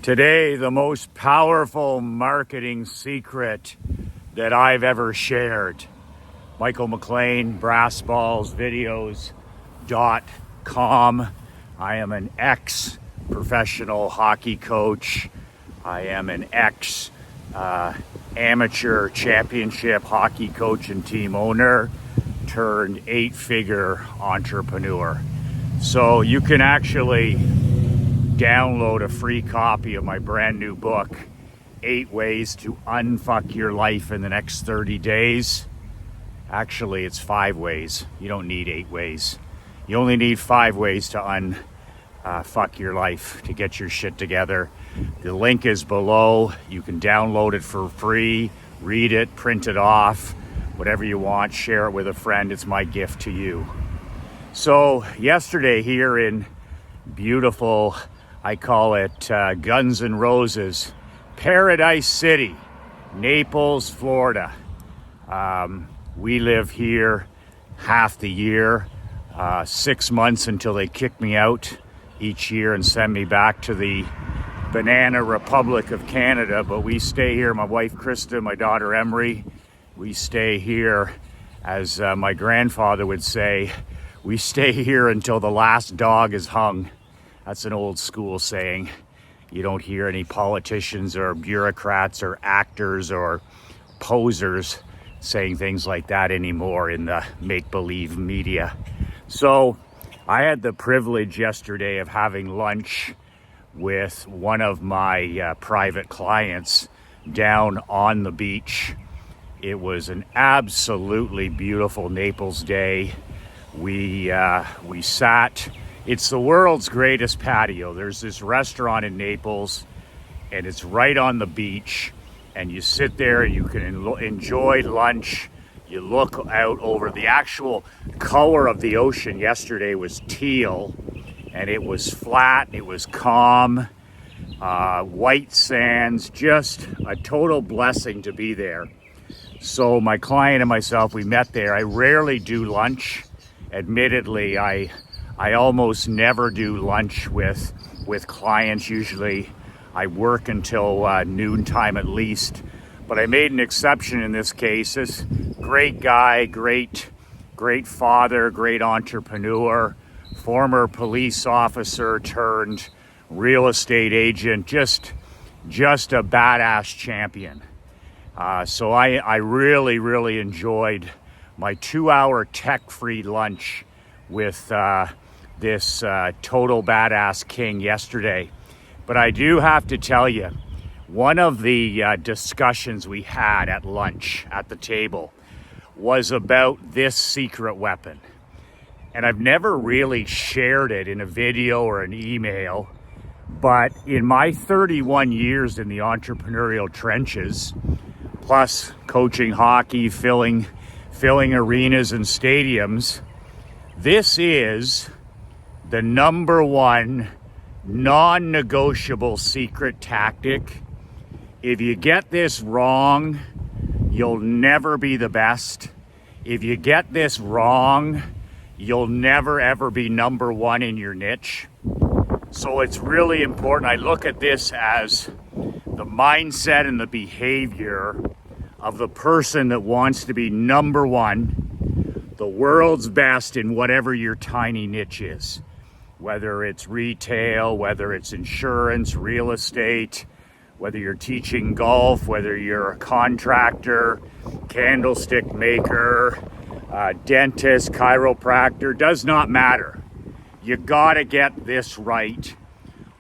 Today, the most powerful marketing secret that I've ever shared. Michael McLean, brassballsvideos.com. I am an ex-professional hockey coach. I am an ex-amateur championship hockey coach and team owner turned 8-figure entrepreneur. So you can actually download a free copy of my brand new book, 8 Ways to Unfuck Your Life in the Next 30 Days. Actually, it's 5 ways. You don't need 8 ways. You only need 5 ways to unfuck your life, to get your shit together. The link is below. You can download it for free, read it, print it off, whatever you want, share it with a friend. It's my gift to you. So yesterday here in beautiful, I call it Guns N' Roses, Paradise City, Naples, Florida. We live here half the year, 6 months until they kick me out each year and send me back to the Banana Republic of Canada. But we stay here, my wife Krista, my daughter Emery, we stay here, as my grandfather would say, we stay here until the last dog is hung. That's an old school saying. You don't hear any politicians or bureaucrats or actors or posers saying things like that anymore in the make-believe media. So I had the privilege yesterday of having lunch with one of my private clients down on the beach. It was an absolutely beautiful Naples day. We sat. It's the world's greatest patio. There's this restaurant in Naples, and it's right on the beach. And you sit there, you can enjoy lunch. You look out over the actual color of the ocean. Yesterday was teal, and it was flat, it was calm, white sands, just a total blessing to be there. So my client and myself, we met there. I rarely do lunch. Admittedly, I almost never do lunch with clients. Usually I work until noontime at least, but I made an exception in this case. This great guy, great father, great entrepreneur, former police officer turned real estate agent, just a badass champion. So I really enjoyed my 2-hour tech-free lunch with this total badass king yesterday. But I do have to tell you, one of the discussions we had at lunch at the table was about this secret weapon. And I've never really shared it in a video or an email, but in my 31 years in the entrepreneurial trenches, plus coaching hockey, filling arenas and stadiums, this is the number one non-negotiable secret tactic. If you get this wrong, you'll never be the best. If you get this wrong, you'll never ever be number one in your niche. So it's really important. I look at this as the mindset and the behavior of the person that wants to be number one, the world's best in whatever your tiny niche is. Whether it's retail, whether it's insurance, real estate, whether you're teaching golf, whether you're a contractor, candlestick maker, dentist, chiropractor, does not matter. You gotta get this right,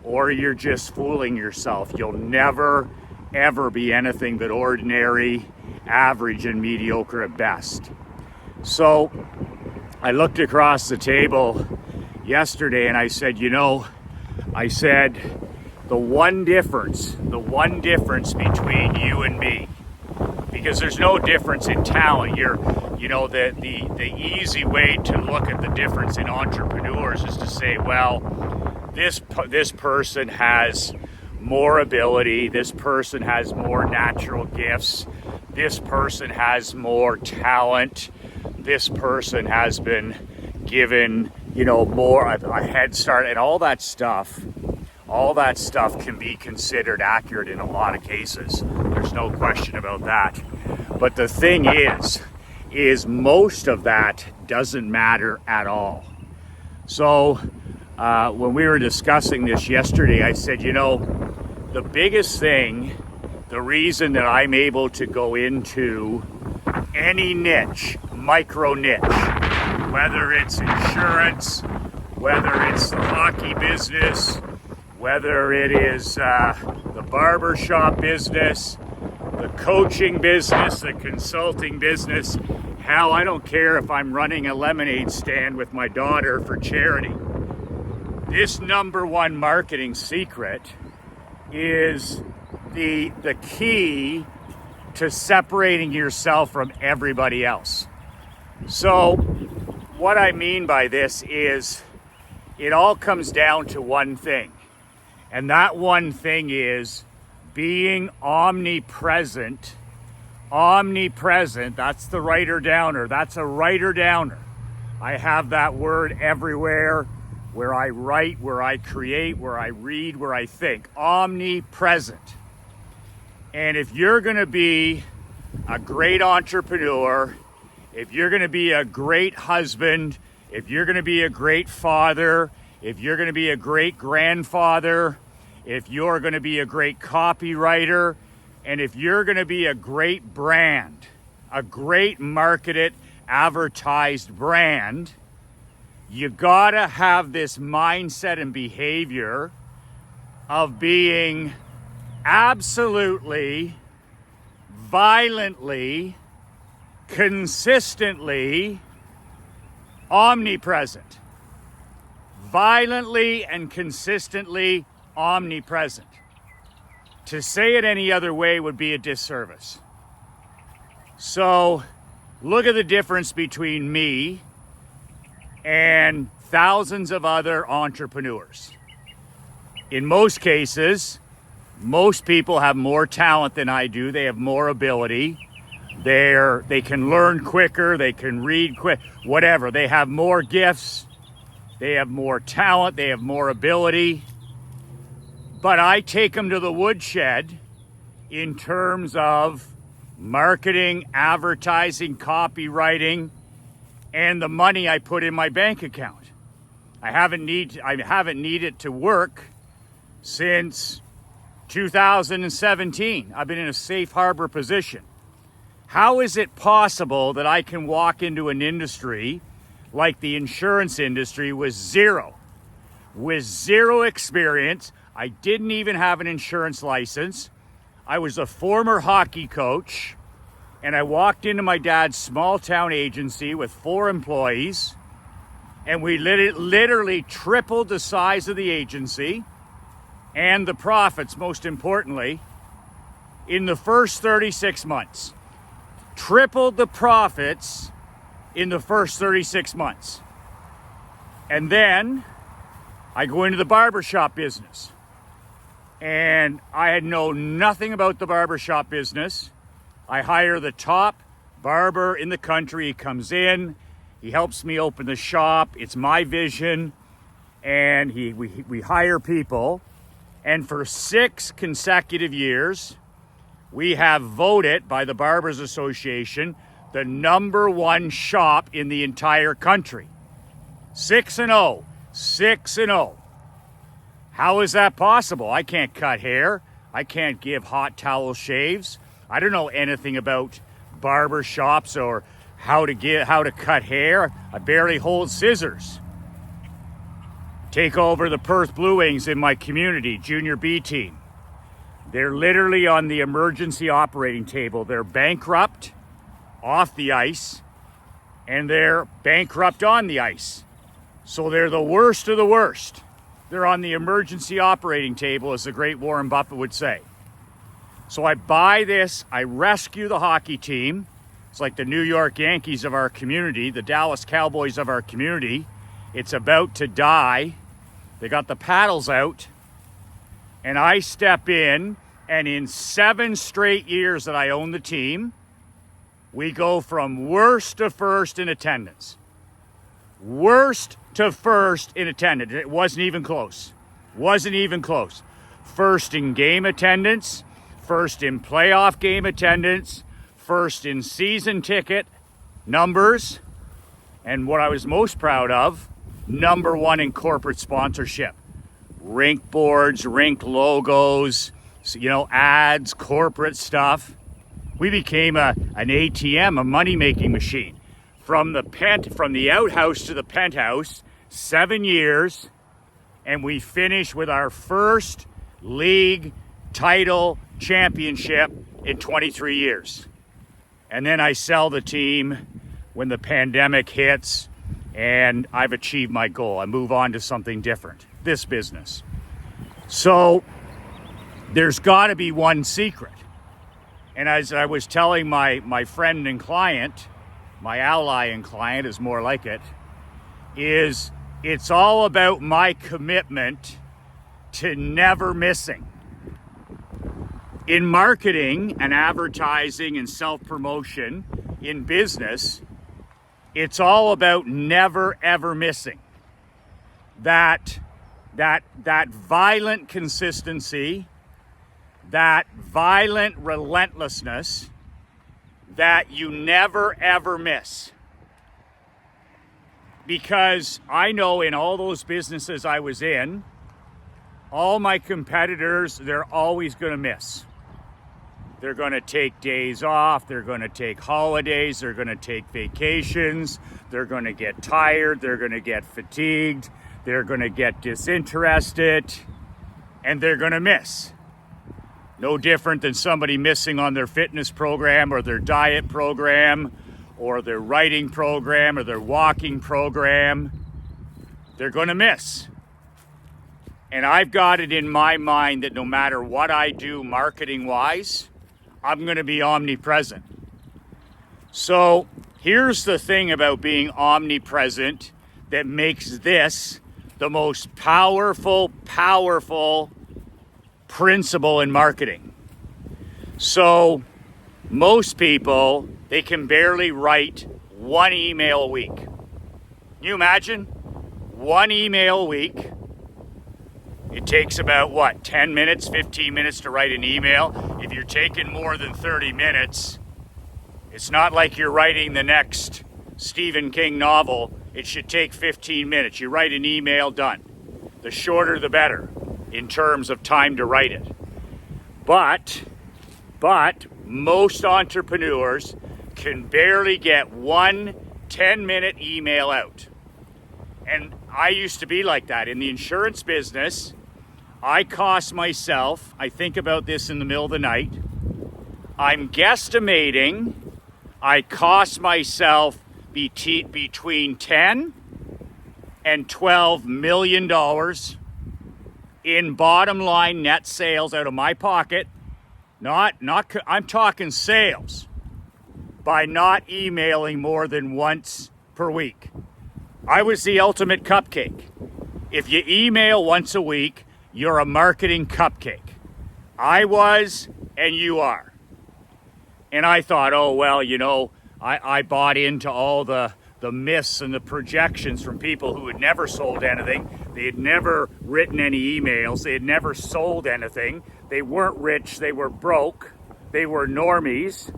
or you're just fooling yourself. You'll never, ever be anything but ordinary, average, and mediocre at best. So I looked across the table yesterday and I said, the one difference between you and me, because there's no difference in talent. The easy way to look at the difference in entrepreneurs is to say, well, this person has more ability, this person has more natural gifts, this person has more talent, this person has been given more a head start, and all that stuff all that stuff can be considered accurate in a lot of cases. There's no question about that. But the thing is most of that doesn't matter at all. So when we were discussing this yesterday, I said, you know, the biggest thing, the reason that I'm able to go into any niche, micro niche, whether it's insurance, whether it's the hockey business, whether it is the barbershop business, the coaching business, the consulting business, hell, I don't care if I'm running a lemonade stand with my daughter for charity. This number one marketing secret is the key to separating yourself from everybody else. So what I mean by this is it all comes down to one thing. And that one thing is being omnipresent. Omnipresent, that's the writer downer. That's a writer downer. I have that word everywhere, where I write, where I create, where I read, where I think. Omnipresent. And if you're going to be a great entrepreneur, if you're going to be a great husband, if you're going to be a great father, if you're going to be a great grandfather, if you're going to be a great copywriter, and if you're going to be a great brand, a great marketed, advertised brand, you gotta have this mindset and behavior of being absolutely, violently, consistently omnipresent. Violently and consistently omnipresent. To say it any other way would be a disservice. So look at the difference between me and thousands of other entrepreneurs. In most cases, most people have more talent than I do. They have more ability. They can learn quicker. They can read quick, whatever. They have more gifts. They have more talent. They have more ability. But I take them to the woodshed in terms of marketing, advertising, copywriting, and the money I put in my bank account. I haven't needed to work since 2017. I've been in a safe harbor position. How is it possible that I can walk into an industry like the insurance industry with zero experience? I didn't even have an insurance license. I was a former hockey coach, and I walked into my dad's small town agency with 4 employees, and we literally tripled the size of the agency and the profits, most importantly, in the first 36 months. Tripled the profits in the first 36 months. And then I go into the barbershop business. And I had known nothing about the barbershop business. I hire the top barber in the country. He comes in, he helps me open the shop. It's my vision. And we hire people. And for 6 consecutive years, we have voted by the Barbers Association the #1 shop in the entire country. 6-0. 6-0. How is that possible? I can't cut hair. I can't give hot towel shaves. I don't know anything about barber shops or how to cut hair. I barely hold scissors. Take over the Perth Blue Wings in my community, Junior B team. They're literally on the emergency operating table. They're bankrupt off the ice, and they're bankrupt on the ice. So they're the worst of the worst. They're on the emergency operating table, as the great Warren Buffett would say. So I buy this, I rescue the hockey team. It's like the New York Yankees of our community, the Dallas Cowboys of our community. It's about to die. They got the paddles out. And I step in, and in 7 straight years that I own the team, we go from worst to first in attendance. Worst to first in attendance. It wasn't even close. Wasn't even close. First in game attendance, first in playoff game attendance, first in season ticket numbers, and what I was most proud of, number one in corporate sponsorship. Rink boards, rink logos, ads, corporate stuff. We became an ATM, a money-making machine. From the outhouse to the penthouse, 7 years, and we finished with our first league title championship in 23 years. And then I sell the team when the pandemic hits, and I've achieved my goal. I move on to something different, this business. So there's got to be one secret. And as I was telling my friend and client, my ally and client is more like it, is it's all about my commitment to never missing. In marketing and advertising and self-promotion in business, it's all about never ever missing. That violent consistency, that violent relentlessness that you never ever miss. Because I know in all those businesses I was in, all my competitors, they're always going to miss. They're going to take days off, they're going to take holidays, they're going to take vacations, they're going to get tired, they're going to get fatigued, they're going to get disinterested, and they're going to miss. No different than somebody missing on their fitness program or their diet program or their writing program or their walking program. They're going to miss. And I've got it in my mind that no matter what I do marketing-wise, I'm going to be omnipresent. So here's the thing about being omnipresent that makes this the most powerful principle in marketing. So most people, they can barely write one email a week. Can you imagine? One email a week. It takes about 10 minutes, 15 minutes to write an email. If you're taking more than 30 minutes, it's not like you're writing the next Stephen King novel. It should take 15 minutes. You write an email, done. The shorter the better in terms of time to write it. But most entrepreneurs can barely get one 10-minute email out. And I used to be like that. In the insurance business, I cost myself, I think about this in the middle of the night, I'm guesstimating I cost myself between $10 and $12 million in bottom line net sales out of my pocket. I'm talking sales, by not emailing more than once per week. I was the ultimate cupcake. If you email once a week, you're a marketing cupcake. I was, and you are. And I thought, I bought into all the myths and the projections from people who had never sold anything. They had never written any emails. They had never sold anything. They weren't rich. They were broke. They were normies.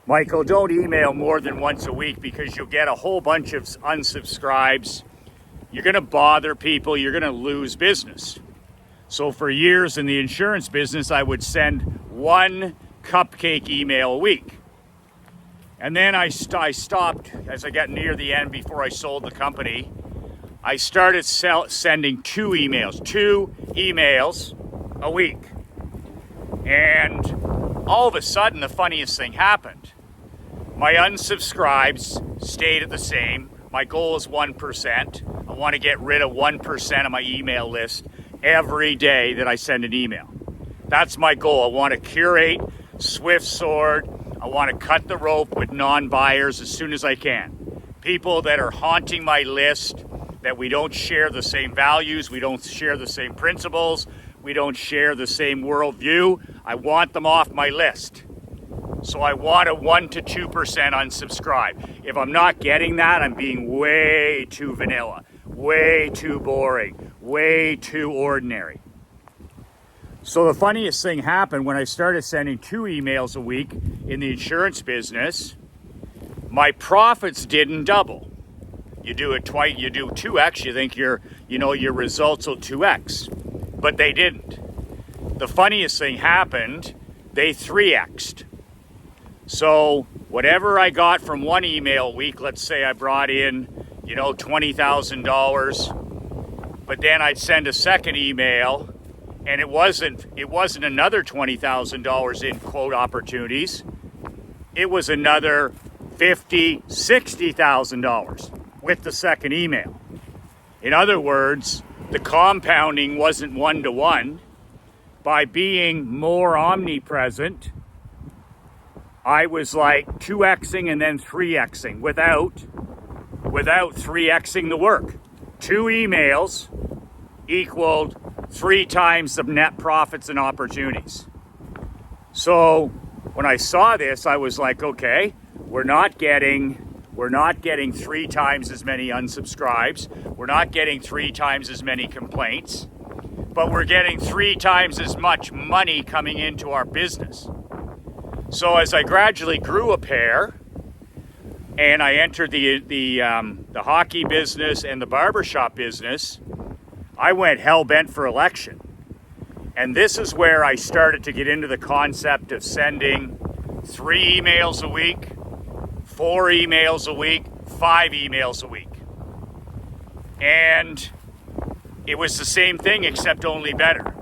Michael, don't email more than once a week because you'll get a whole bunch of unsubscribes. You're going to bother people. You're going to lose business. So for years in the insurance business, I would send one cupcake email a week. And then I stopped as I got near the end before I sold the company. I started sending two emails a week. And all of a sudden, the funniest thing happened. My unsubscribes stayed at the same. My goal is 1%. I want to get rid of 1% of my email list every day that I send an email. That's my goal. I want to curate Swift Sword. I want to cut the rope with non-buyers as soon as I can. People that are haunting my list, that we don't share the same values, we don't share the same principles, we don't share the same worldview. I want them off my list. So I want a 1 to 2% unsubscribe. If I'm not getting that, I'm being way too vanilla, way too boring, way too ordinary. So the funniest thing happened when I started sending 2 emails a week in the insurance business. My profits didn't double. You do it twice, you do 2x, you think your results will 2x, but they didn't. The funniest thing happened, they 3x'd. So whatever I got from one email a week, let's say I brought in, $20,000, but then I'd send a second email and it wasn't another $20,000 in quote opportunities. It was another $50,000, $60,000 with the second email. In other words, the compounding wasn't 1-to-1. By being more omnipresent, I was like 2xing and then 3xing without 3xing the work. 2 emails equaled 3 times the net profits and opportunities. So when I saw this, I was like, okay, we're not getting 3 times as many unsubscribes. We're not getting 3 times as many complaints, but we're getting 3 times as much money coming into our business. So as I gradually grew a pair and I entered the hockey business and the barbershop business, I went hell-bent for election. And this is where I started to get into the concept of sending 3 emails a week, 4 emails a week, 5 emails a week. And it was the same thing except only better.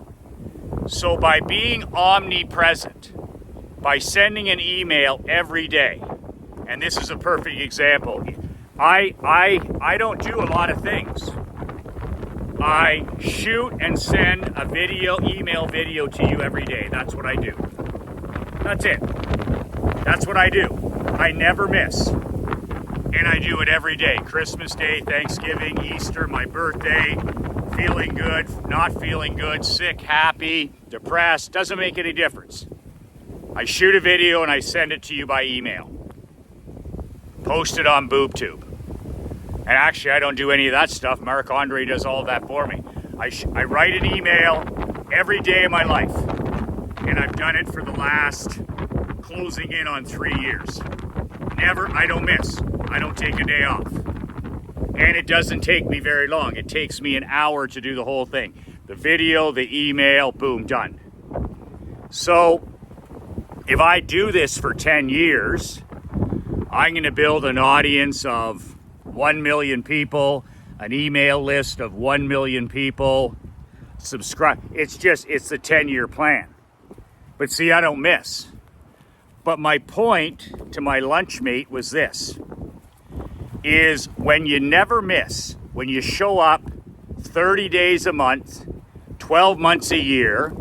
So by being omnipresent, by sending an email every day, and this is a perfect example, I don't do a lot of things. I shoot and send a email video to you every day. That's what I do. That's it. That's what I do. I never miss. And I do it every day. Christmas Day, Thanksgiving, Easter, my birthday, feeling good, not feeling good, sick, happy, depressed, doesn't make any difference. I shoot a video and I send it to you by email. Post it on BoobTube. And actually, I don't do any of that stuff. Marc Andre does all of that for me. I write an email every day of my life. And I've done it for the last closing in on 3 years. I don't miss. I don't take a day off. And it doesn't take me very long. It takes me an hour to do the whole thing. The video, the email, boom, done. So if I do this for 10 years, I'm going to build an audience of 1 million people, an email list of 1 million people, subscribe. It's the 10-year plan. But see, I don't miss. But my point to my lunchmate was this, is when you never miss, when you show up 30 days a month, 12 months a year,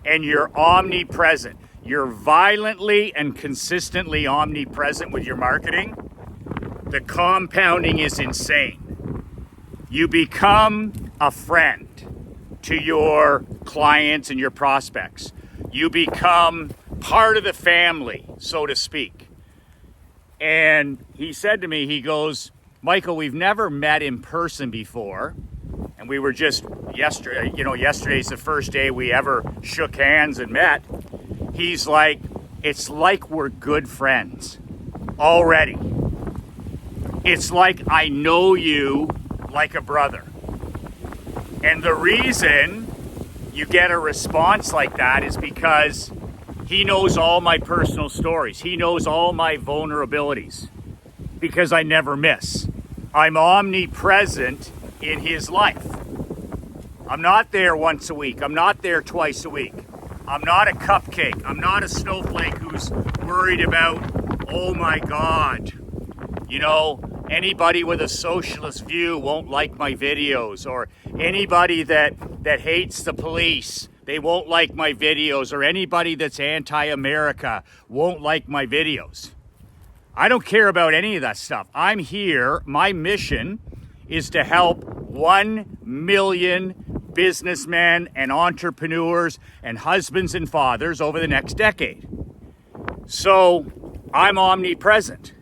and you're omnipresent, you're violently and consistently omnipresent with your marketing, the compounding is insane. You become a friend to your clients and your prospects. You become part of the family, so to speak. And he said to me, he goes, Michael, we've never met in person before. And we were just yesterday, yesterday's the first day we ever shook hands and met. He's like, it's like we're good friends already. It's like I know you like a brother. And the reason you get a response like that is because he knows all my personal stories. He knows all my vulnerabilities because I never miss. I'm omnipresent in his life. I'm not there once a week. I'm not there twice a week. I'm not a cupcake. I'm not a snowflake who's worried about, oh my God, anybody with a socialist view won't like my videos, or anybody that hates the police, they won't like my videos, or anybody that's anti-America won't like my videos. I don't care about any of that stuff. I'm here. My mission is to help 1 million businessmen and entrepreneurs and husbands and fathers over the next decade. So I'm omnipresent.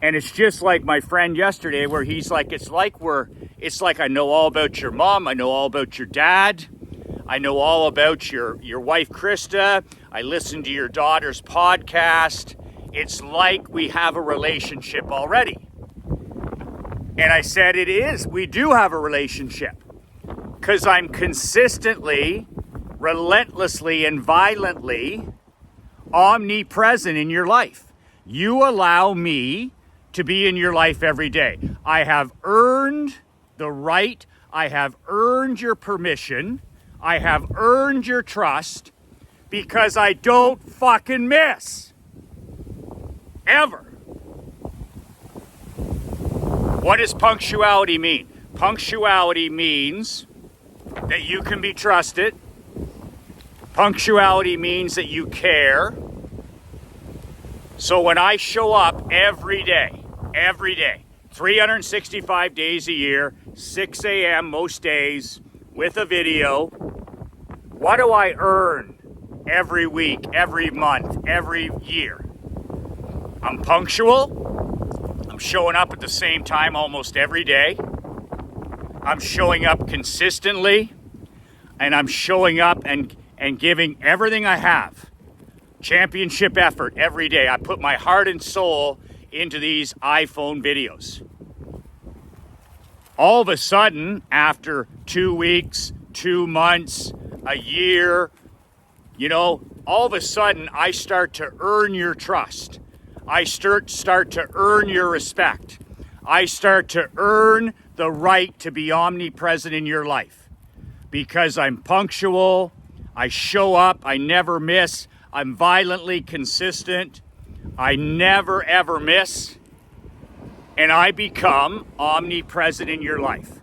And it's just like my friend yesterday where he's like, it's like I know all about your mom. I know all about your dad. I know all about your wife, Krista. I listen to your daughter's podcast. It's like we have a relationship already. And I said, it is. We do have a relationship. Because I'm consistently, relentlessly, and violently omnipresent in your life. You allow me to be in your life every day. I have earned the right. I have earned your permission. I have earned your trust because I don't fucking miss. Ever. What does punctuality mean? Punctuality means that you can be trusted. Punctuality means that you care. So when I show up every day, 365 days a year, 6 a.m. most days, with a video, what do I earn every week, every month, every year? I'm punctual. I'm showing up at the same time almost every day. I'm showing up consistently. And I'm showing up and giving everything I have. Championship effort every day. I put my heart and soul into these iPhone videos. All of a sudden, after 2 weeks, 2 months, a year, all of a sudden I start to earn your trust. I start to earn your respect. I start to earn the right to be omnipresent in your life. Because I'm punctual, I show up, I never miss, I'm violently consistent, I never ever miss, and I become omnipresent in your life.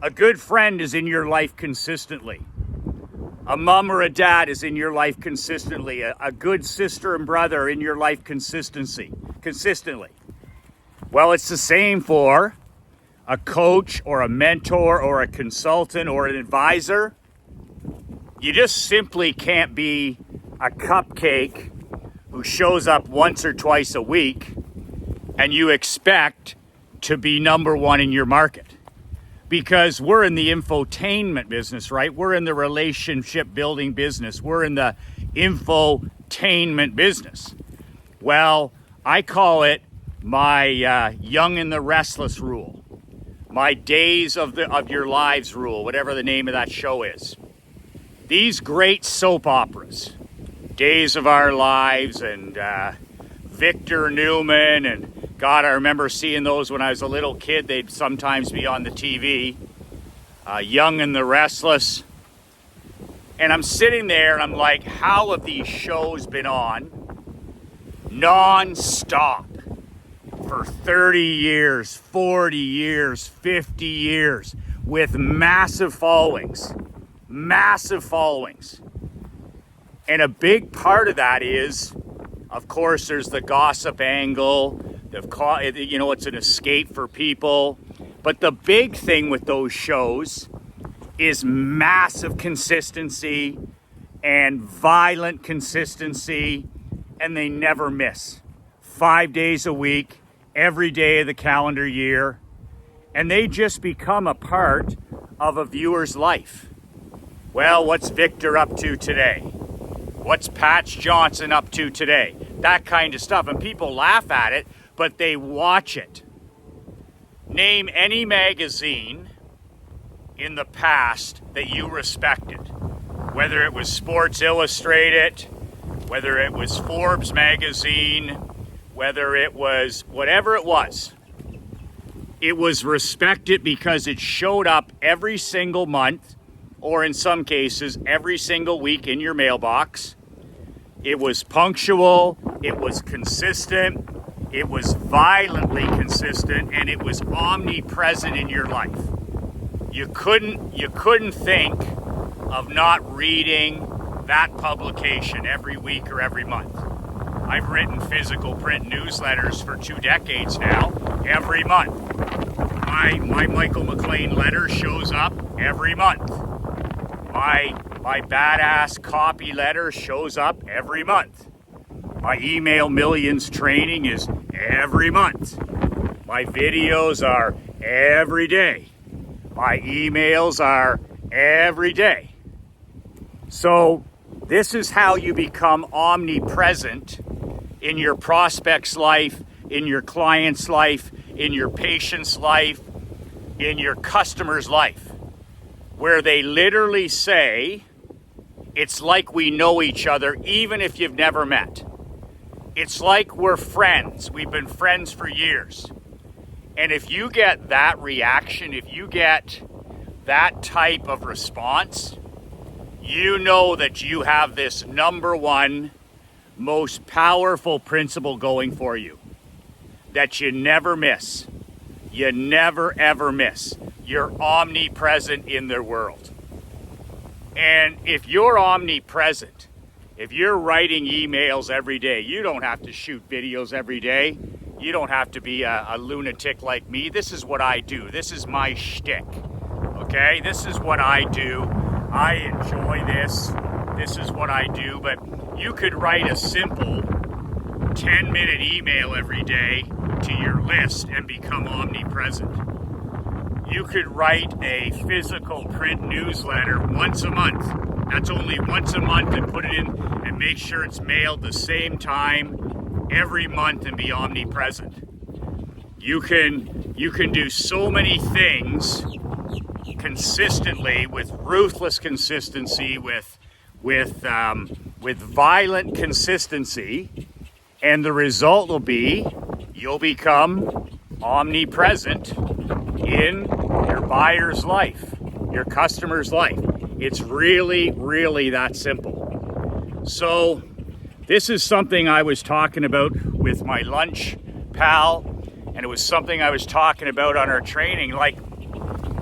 A good friend is in your life consistently. A mom or a dad is in your life consistently. A good sister and brother in your life consistently. Well, it's the same for a coach or a mentor or a consultant or an advisor. You just simply can't be a cupcake who shows up once or twice a week and you expect to be number one in your market. Because we're in the infotainment business, right? We're in the relationship building business. We're in the infotainment business. Well, I call it my Young and the Restless rule. My Days of Your Lives rule, whatever the name of that show is. These great soap operas, Days of Our Lives and Victor Newman, and God, I remember seeing those when I was a little kid. They'd sometimes be on the TV. Young and the Restless. And I'm sitting there and I'm like, how have these shows been on non-stop for 30 years, 40 years, 50 years with massive followings? Massive followings. And a big part of that is, of course, there's the gossip angle. It's an escape for people. But the big thing with those shows is massive consistency and violent consistency, and they never miss. 5 days a week, every day of the calendar year, and they just become a part of a viewer's life. Well, what's Victor up to today? What's Patch Johnson up to today? That kind of stuff. And people laugh at it, but they watch it. Name any magazine in the past that you respected. Whether it was Sports Illustrated, whether it was Forbes magazine, whether it was whatever it was. It was respected because it showed up every single month, or in some cases, every single week in your mailbox. It was punctual, it was consistent, it was violently consistent, and it was omnipresent in your life. You couldn't think of not reading that publication every week or every month. I've written physical print newsletters for 2 decades now, every month. My Michael McLean letter shows up every month. My badass copy letter shows up every month. My Email Millions training is every month. My videos are every day. My emails are every day. So this is how you become omnipresent in your prospect's life, in your client's life, in your patient's life, in your customer's life, where they literally say, it's like we know each other even if you've never met. It's like we're friends. We've been friends for years. And if you get that reaction, if you get that type of response, you know that you have this number one most powerful principle going for you that you never miss. You never ever miss. You're omnipresent in their world. And if you're omnipresent, if you're writing emails every day, you don't have to shoot videos every day. You don't have to be a lunatic like me. This is what I do. This is my shtick. Okay? This is what I do. I enjoy this. This is what I do. But you could write a simple 10-minute email every day to your list and become omnipresent. You could write a physical print newsletter once a month. That's only once a month, and put it in and make sure it's mailed the same time every month and be omnipresent. You can do so many things consistently, with ruthless consistency, with violent consistency, and the result will be you'll become omnipresent in your buyer's life, your customer's life. It's really, really that simple. So this is something I was talking about with my lunch pal, and it was something I was talking about on our training. Like,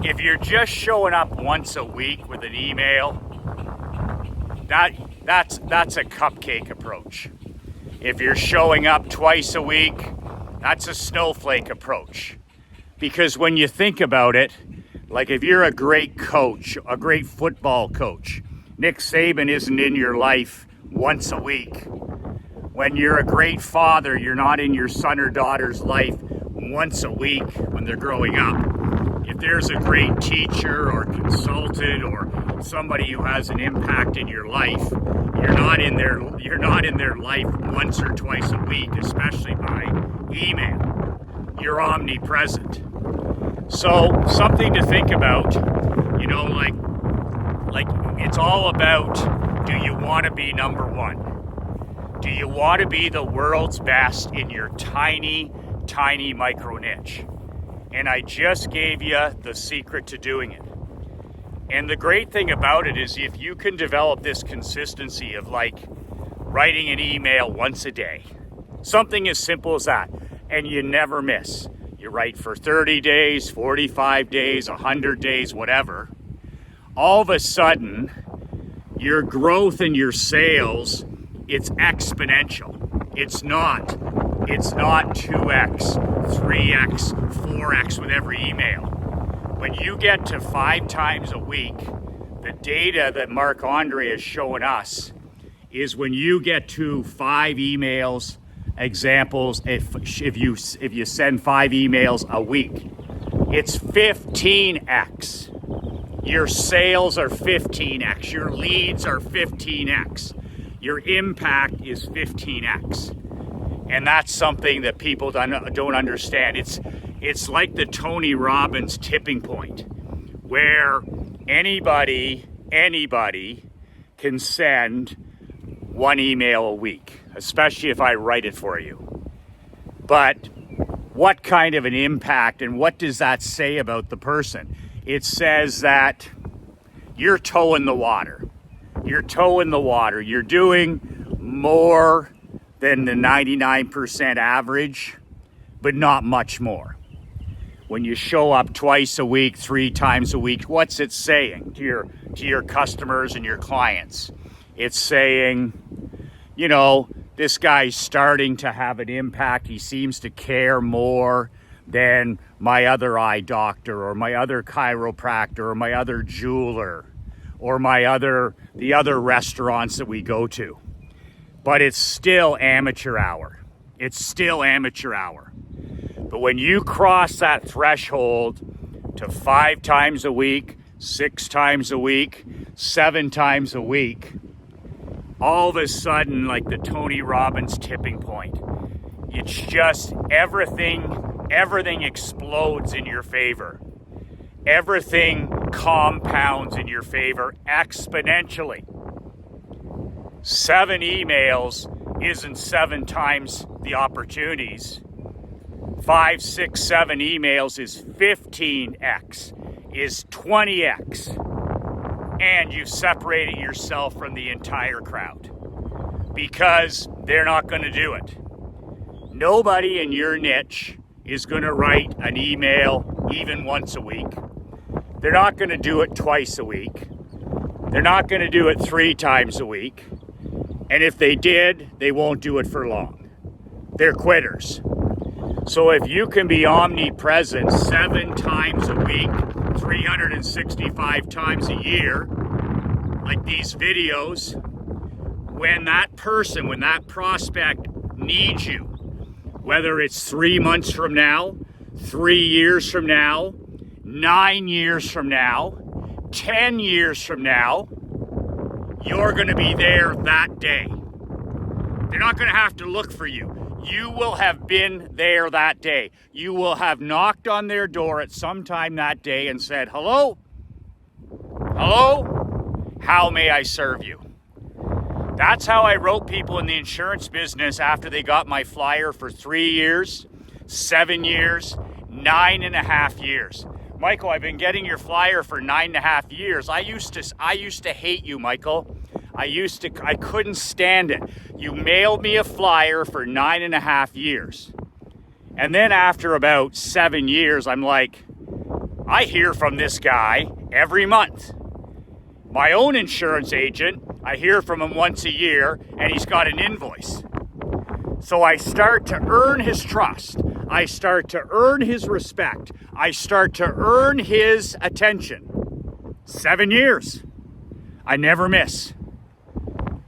if you're just showing up once a week with an email, that's a cupcake approach. If you're showing up twice a week, that's a snowflake approach. Because when you think about it, like if you're a great coach, a great football coach, Nick Saban isn't in your life once a week. When you're a great father, you're not in your son or daughter's life once a week when they're growing up. If there's a great teacher or consultant or somebody who has an impact in your life, you're not in their life once or twice a week, especially by email. You're omnipresent. So something to think about, like it's all about, do you want to be number one? Do you want to be the world's best in your tiny, tiny micro niche? And I just gave you the secret to doing it. And the great thing about it is, if you can develop this consistency of like writing an email once a day, something as simple as that, and you never miss. You write for 30 days, 45 days, 100 days, whatever. All of a sudden, your growth and your sales, it's exponential. It's not 2x, 3x, 4x with every email. When you get to 5 times a week, the data that Marc-Andre is showing us is when you get to 5 emails, examples, if you send 5 emails a week, it's 15x. Your sales are 15x. Your leads are 15x. Your impact is 15x. And that's something that people don't understand. It's like the Tony Robbins tipping point, where anybody can send 1 email a week, especially if I write it for you. But what kind of an impact, and what does that say about the person? It says that you're toeing the water. You're toeing the water. You're doing more than the 99% average, but not much more. When you show up twice a week, 3 times a week, what's it saying to your customers and your clients? It's saying, this guy's starting to have an impact. He seems to care more than my other eye doctor or my other chiropractor or my other jeweler or the other restaurants that we go to. But it's still amateur hour. It's still amateur hour. But when you cross that threshold to 5 times a week, 6 times a week, 7 times a week, all of a sudden, like the Tony Robbins tipping point, it's just everything explodes in your favor. Everything compounds in your favor exponentially. 7 emails isn't 7 times the opportunities. 5, 6, 7 emails is 15x, is 20x. And you've separated yourself from the entire crowd because they're not going to do it. Nobody in your niche is going to write an email even once a week. They're not going to do it twice a week. They're not going to do it 3 times a week. And if they did, they won't do it for long. They're quitters. So if you can be omnipresent 7 times a week, 365 times a year, like these videos, when that prospect needs you, whether it's 3 months from now, 3 years from now, 9 years from now, 10 years from now, you're going to be there that day. They're not going to have to look for you. You will have been there that day. You will have knocked on their door at some time that day and said, hello? Hello? How may I serve you? That's how I wrote people in the insurance business after they got my flyer for 3 years, 7 years, 9.5 years. Michael, I've been getting your flyer for 9.5 years. I used to hate you, Michael. I couldn't stand it. You mailed me a flyer for 9.5 years. And then after about 7 years, I'm like, I hear from this guy every month. My own insurance agent, I hear from him once a year, and he's got an invoice. So I start to earn his trust. I start to earn his respect. I start to earn his attention. 7 years. I never miss.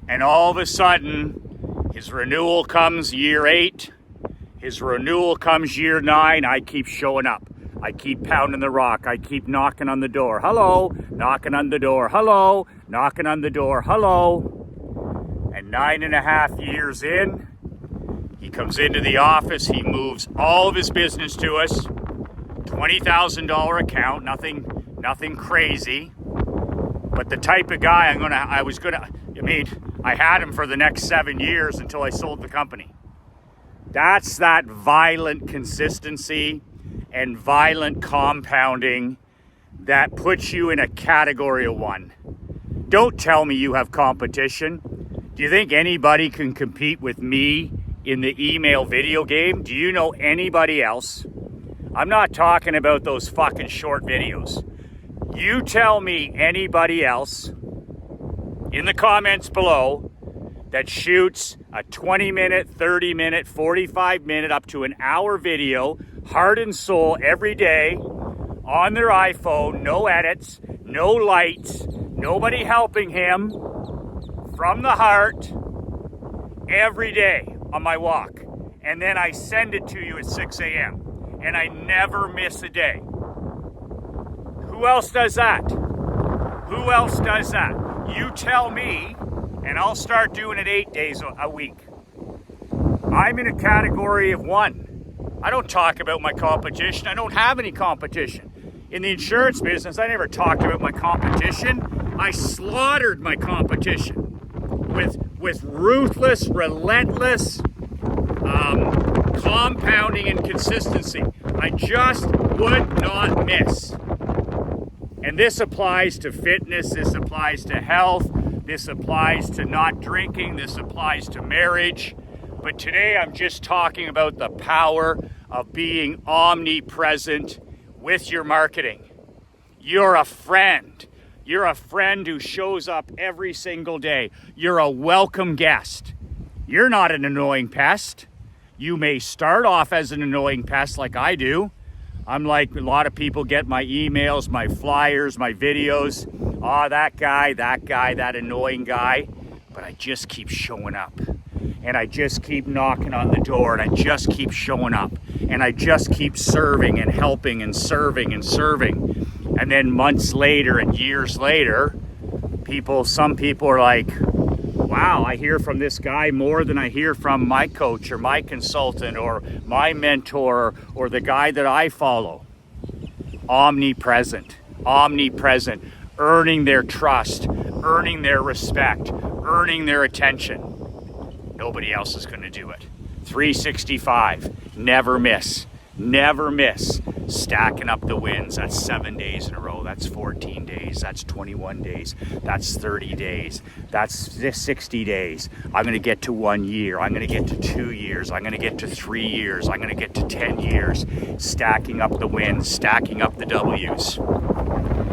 And all of a sudden, his renewal comes year 8. His renewal comes year 9. I keep showing up. I keep pounding the rock. I keep knocking on the door. Hello, knocking on the door. Hello, knocking on the door. Hello. And 9.5 years in, he comes into the office. He moves all of his business to us. $20,000 account. Nothing crazy. But the type of guy I had him for the next 7 years until I sold the company. That's that violent consistency and violent compounding that puts you in a category of 1. Don't tell me you have competition. Do you think anybody can compete with me in the email video game? Do you know anybody else? I'm not talking about those fucking short videos. You tell me anybody else in the comments below that shoots a 20-minute, 30-minute, 45-minute, up to an hour video, heart and soul, every day, on their iPhone, no edits, no lights, nobody helping him, from the heart, every day on my walk. And then I send it to you at 6 a.m. and I never miss a day. Who else does that? Who else does that? You tell me, and I'll start doing it 8 days a week. I'm in a category of 1. I don't talk about my competition. I don't have any competition. In the insurance business, I never talked about my competition. I slaughtered my competition with ruthless, relentless compounding and consistency. I just would not miss. And this applies to fitness, this applies to health, this applies to not drinking, this applies to marriage. But today I'm just talking about the power of being omnipresent with your marketing. You're a friend. You're a friend who shows up every single day. You're a welcome guest. You're not an annoying pest. You may start off as an annoying pest like I do. I'm like a lot of people get my emails, my flyers, my videos. Oh, that guy, that annoying guy. but I just keep showing up. And I just keep knocking on the door, and I just keep showing up. And I just keep serving and helping and serving and serving. And then months later and years later, some people are like, wow, I hear from this guy more than I hear from my coach or my consultant or my mentor or the guy that I follow. Omnipresent, earning their trust, earning their respect, earning their attention. Nobody else is going to do it. 365, never miss, stacking up the wins. That's 7 days in a row. That's 14 days. That's 21 days. That's 30 days. That's 60 days. I'm going to get to 1 year. I'm going to get to 2 years. I'm going to get to 3 years. I'm going to get to 10 years. Stacking up the wins, stacking up the W's.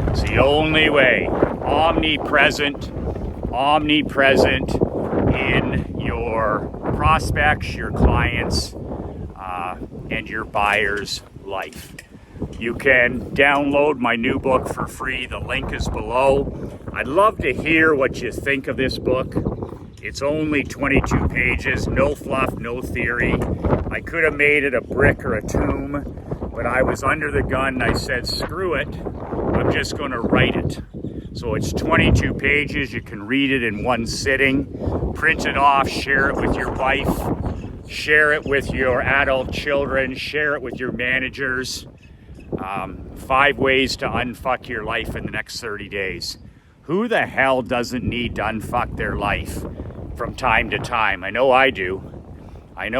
It's the only way. Omnipresent in your prospects, your clients, and your buyer's life. You can download my new book for free. The link is below. I'd love to hear what you think of this book. It's only 22 pages, no fluff, no theory. I could have made it a brick or a tomb, but I was under the gun and I said, screw it, I'm just going to write it. So it's 22 pages. You can read it in one sitting. Print it off, share it with your wife, share it with your adult children, share it with your managers. 5 ways to unfuck your life in the next 30 days. Who the hell doesn't need to unfuck their life from time to time? I know I do. And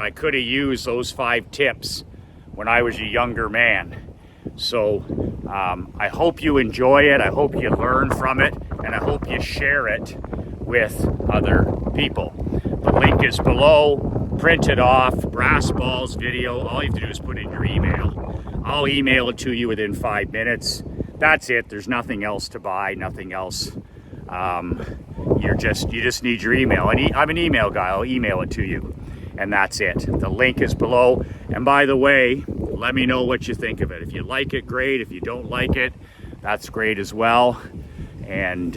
I could have used those 5 tips when I was a younger man. So I hope you enjoy it. I hope you learn from it. And I hope you share it with other people. The link is below. Print it off. Brass balls video. All you have to do is put in your email. I'll email it to you within 5 minutes. That's it. There's nothing else to buy. Nothing else. You just need your email. I'm an email guy. I'll email it to you. And that's it. The link is below. And by the way, let me know what you think of it. If you like it, great. If you don't like it, that's great as well. And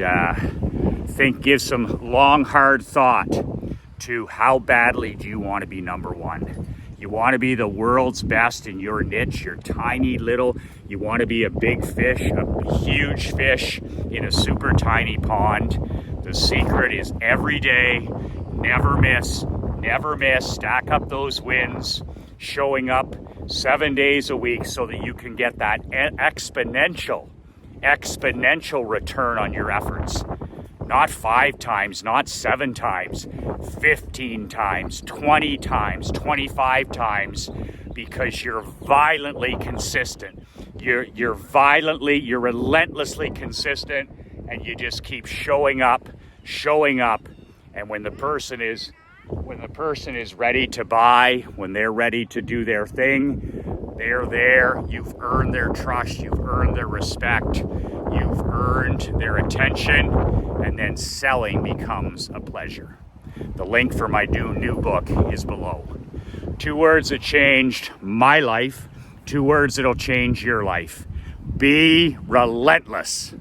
give some long, hard thought to how badly do you want to be number one. You want to be the world's best in your niche. You're tiny little. You want to be a big fish, a huge fish in a super tiny pond. The secret is every day, never miss, stack up those wins, showing up 7 days a week so that you can get that exponential return on your efforts. Not 5 times, not 7 times, 15 times, 20 times, 25 times, because you're violently consistent. You're relentlessly consistent, and you just keep showing up. And when the person is ready to buy, when they're ready to do their thing, they're there. You've earned their trust. You've earned their respect. You've earned their attention. And then selling becomes a pleasure. The link for my new book is below. 2 words that changed my life. 2 words that'll change your life. Be relentless.